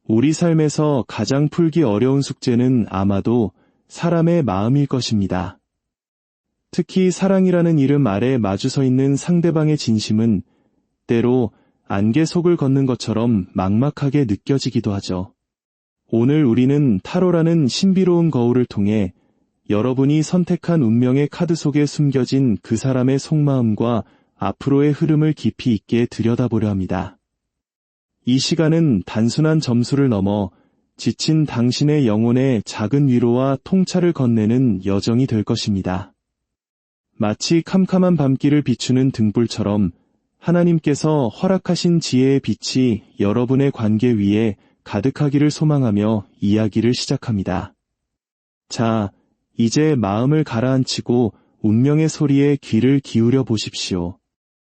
우리 삶에서 가장 풀기 어려운 숙제는 아마도 사람의 마음일 것입니다. 특히 사랑이라는 이름 아래 마주서 있는 상대방의 진심은 때로 안개 속을 걷는 것처럼 막막하게 느껴지기도 하죠. 오늘 우리는 타로라는 신비로운 거울을 통해 여러분이 선택한 운명의 카드 속에 숨겨진 그 사람의 속마음과 앞으로의 흐름을 깊이 있게 들여다보려 합니다. 이 시간은 단순한 점수를 넘어 지친 당신의 영혼에 작은 위로와 통찰을 건네는 여정이 될 것입니다. 마치 캄캄한 밤길을 비추는 등불처럼 하나님께서 허락하신 지혜의 빛이 여러분의 관계 위에 가득하기를 소망하며 이야기를 시작합니다. 자, 이제 마음을 가라앉히고 운명의 소리에 귀를 기울여 보십시오.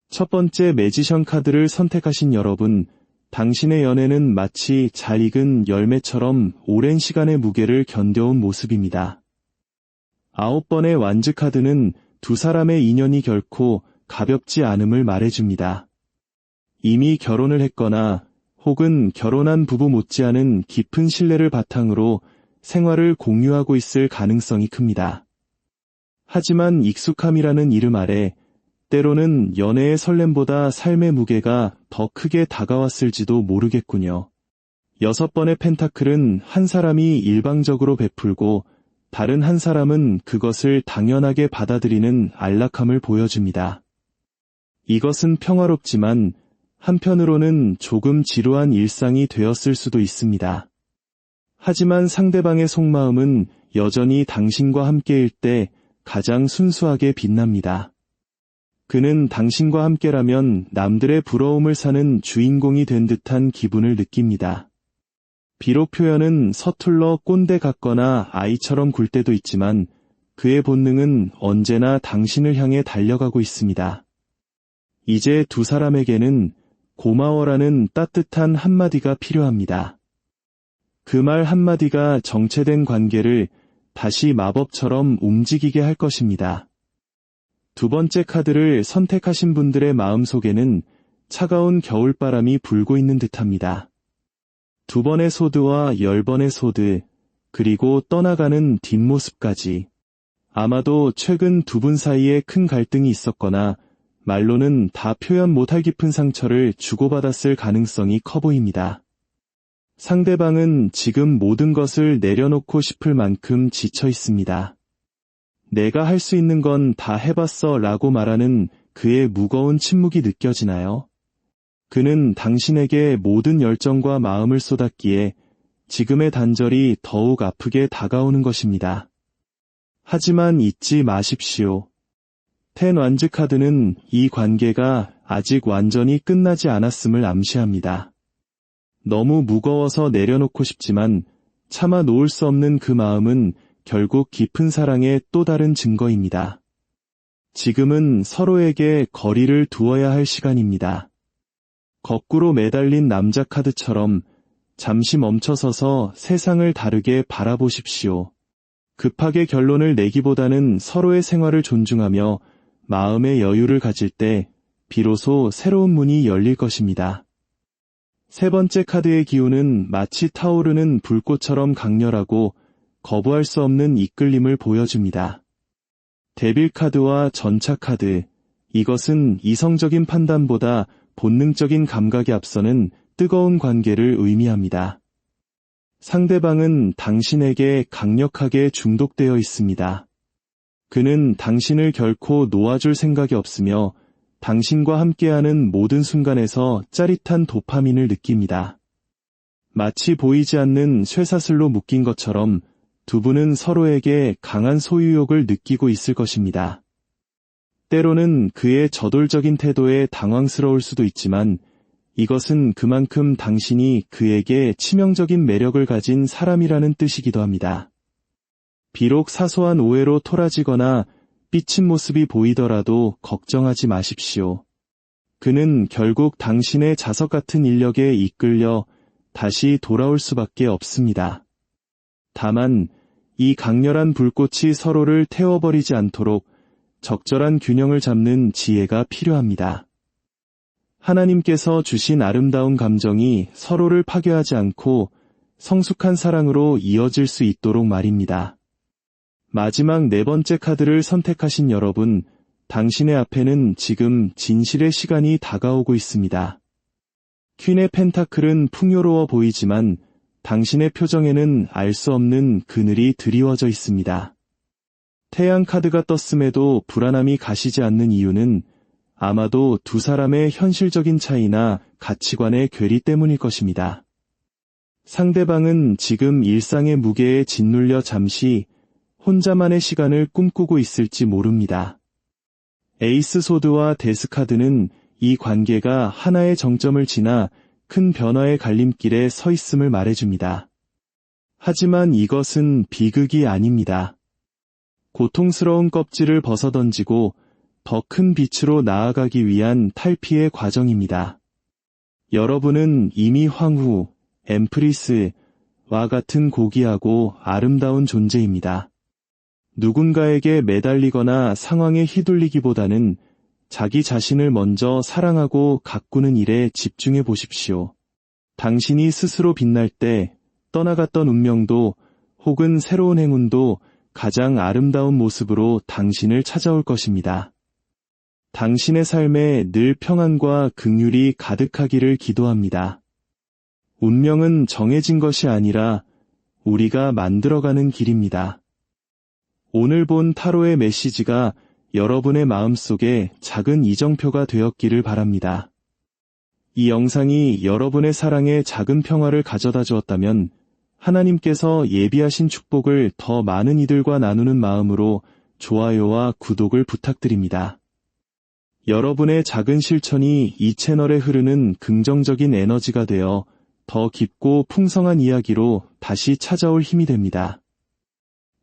첫 번째 매지션 카드를 선택하신 여러분, 당신의 연애는 마치 잘 익은 열매처럼 오랜 시간의 무게를 견뎌온 모습입니다. 9번의 완즈 카드는 두 사람의 인연이 결코 가볍지 않음을 말해줍니다. 이미 결혼을 했거나 혹은 결혼한 부부 못지않은 깊은 신뢰를 바탕으로 생활을 공유하고 있을 가능성이 큽니다. 하지만 익숙함이라는 이름 아래 때로는 연애의 설렘보다 삶의 무게가 더 크게 다가왔을지도 모르겠군요. 6번의 펜타클은 한 사람이 일방적으로 베풀고 다른 한 사람은 그것을 당연하게 받아들이는 안락함을 보여줍니다. 이것은 평화롭지만 한편으로는 조금 지루한 일상이 되었을 수도 있습니다. 하지만 상대방의 속마음은 여전히 당신과 함께일 때 가장 순수하게 빛납니다. 그는 당신과 함께라면 남들의 부러움을 사는 주인공이 된 듯한 기분을 느낍니다. 비록 표현은 서툴러 꼰대 같거나 아이처럼 굴 때도 있지만 그의 본능은 언제나 당신을 향해 달려가고 있습니다. 이제 두 사람에게는 고마워라는 따뜻한 한마디가 필요합니다. 그 말 한마디가 정체된 관계를 다시 마법처럼 움직이게 할 것입니다. 두 번째 카드를 선택하신 분들의 마음속에는 차가운 겨울바람이 불고 있는 듯합니다. 2번의 소드와 10번의 소드, 그리고 떠나가는 뒷모습까지. 아마도 최근 두 분 사이에 큰 갈등이 있었거나 말로는 다 표현 못할 깊은 상처를 주고받았을 가능성이 커 보입니다. 상대방은 지금 모든 것을 내려놓고 싶을 만큼 지쳐 있습니다. 내가 할 수 있는 건 다 해봤어 라고 말하는 그의 무거운 침묵이 느껴지나요? 그는 당신에게 모든 열정과 마음을 쏟았기에 지금의 단절이 더욱 아프게 다가오는 것입니다. 하지만 잊지 마십시오. 10 완즈 카드는 이 관계가 아직 완전히 끝나지 않았음을 암시합니다. 너무 무거워서 내려놓고 싶지만 차마 놓을 수 없는 그 마음은 결국 깊은 사랑의 또 다른 증거입니다. 지금은 서로에게 거리를 두어야 할 시간입니다. 거꾸로 매달린 남자 카드처럼 잠시 멈춰서서 세상을 다르게 바라보십시오. 급하게 결론을 내기보다는 서로의 생활을 존중하며 마음의 여유를 가질 때 비로소 새로운 문이 열릴 것입니다. 세 번째 카드의 기운은 마치 타오르는 불꽃처럼 강렬하고 거부할 수 없는 이끌림을 보여줍니다. 데빌 카드와 전차 카드, 이것은 이성적인 판단보다 본능적인 감각에 앞서는 뜨거운 관계를 의미합니다. 상대방은 당신에게 강력하게 중독되어 있습니다. 그는 당신을 결코 놓아줄 생각이 없으며 당신과 함께하는 모든 순간에서 짜릿한 도파민을 느낍니다. 마치 보이지 않는 쇠사슬로 묶인 것처럼 두 분은 서로에게 강한 소유욕을 느끼고 있을 것입니다. 때로는 그의 저돌적인 태도에 당황스러울 수도 있지만 이것은 그만큼 당신이 그에게 치명적인 매력을 가진 사람이라는 뜻이기도 합니다. 비록 사소한 오해로 토라지거나 삐친 모습이 보이더라도 걱정하지 마십시오. 그는 결국 당신의 자석 같은 인력에 이끌려 다시 돌아올 수밖에 없습니다. 다만 이 강렬한 불꽃이 서로를 태워버리지 않도록 적절한 균형을 잡는 지혜가 필요합니다. 하나님께서 주신 아름다운 감정이 서로를 파괴하지 않고 성숙한 사랑으로 이어질 수 있도록 말입니다. 마지막 네 번째 카드를 선택하신 여러분, 당신의 앞에는 지금 진실의 시간이 다가오고 있습니다. 퀸의 펜타클은 풍요로워 보이지만 당신의 표정에는 알 수 없는 그늘이 드리워져 있습니다. 태양 카드가 떴음에도 불안함이 가시지 않는 이유는 아마도 두 사람의 현실적인 차이나 가치관의 괴리 때문일 것입니다. 상대방은 지금 일상의 무게에 짓눌려 잠시 혼자만의 시간을 꿈꾸고 있을지 모릅니다. 에이스 소드와 데스 카드는 이 관계가 하나의 정점을 지나 큰 변화의 갈림길에 서 있음을 말해줍니다. 하지만 이것은 비극이 아닙니다. 고통스러운 껍질을 벗어던지고 더 큰 빛으로 나아가기 위한 탈피의 과정입니다. 여러분은 이미 황후, 엠프리스와 같은 고귀하고 아름다운 존재입니다. 누군가에게 매달리거나 상황에 휘둘리기보다는 자기 자신을 먼저 사랑하고 가꾸는 일에 집중해 보십시오. 당신이 스스로 빛날 때 떠나갔던 운명도 혹은 새로운 행운도 가장 아름다운 모습으로 당신을 찾아올 것입니다. 당신의 삶에 늘 평안과 긍휼이 가득하기를 기도합니다. 운명은 정해진 것이 아니라 우리가 만들어가는 길입니다. 오늘 본 타로의 메시지가 여러분의 마음속에 작은 이정표가 되었기를 바랍니다. 이 영상이 여러분의 사랑에 작은 평화를 가져다 주었다면 하나님께서 예비하신 축복을 더 많은 이들과 나누는 마음으로 좋아요와 구독을 부탁드립니다. 여러분의 작은 실천이 이 채널에 흐르는 긍정적인 에너지가 되어 더 깊고 풍성한 이야기로 다시 찾아올 힘이 됩니다.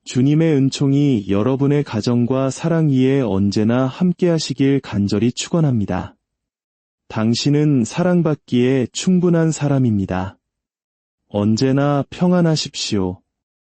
주님의 은총이 여러분의 가정과 사랑 위에 언제나 함께하시길 간절히 축원합니다. 당신은 사랑받기에 충분한 사람입니다. 언제나 평안하십시오.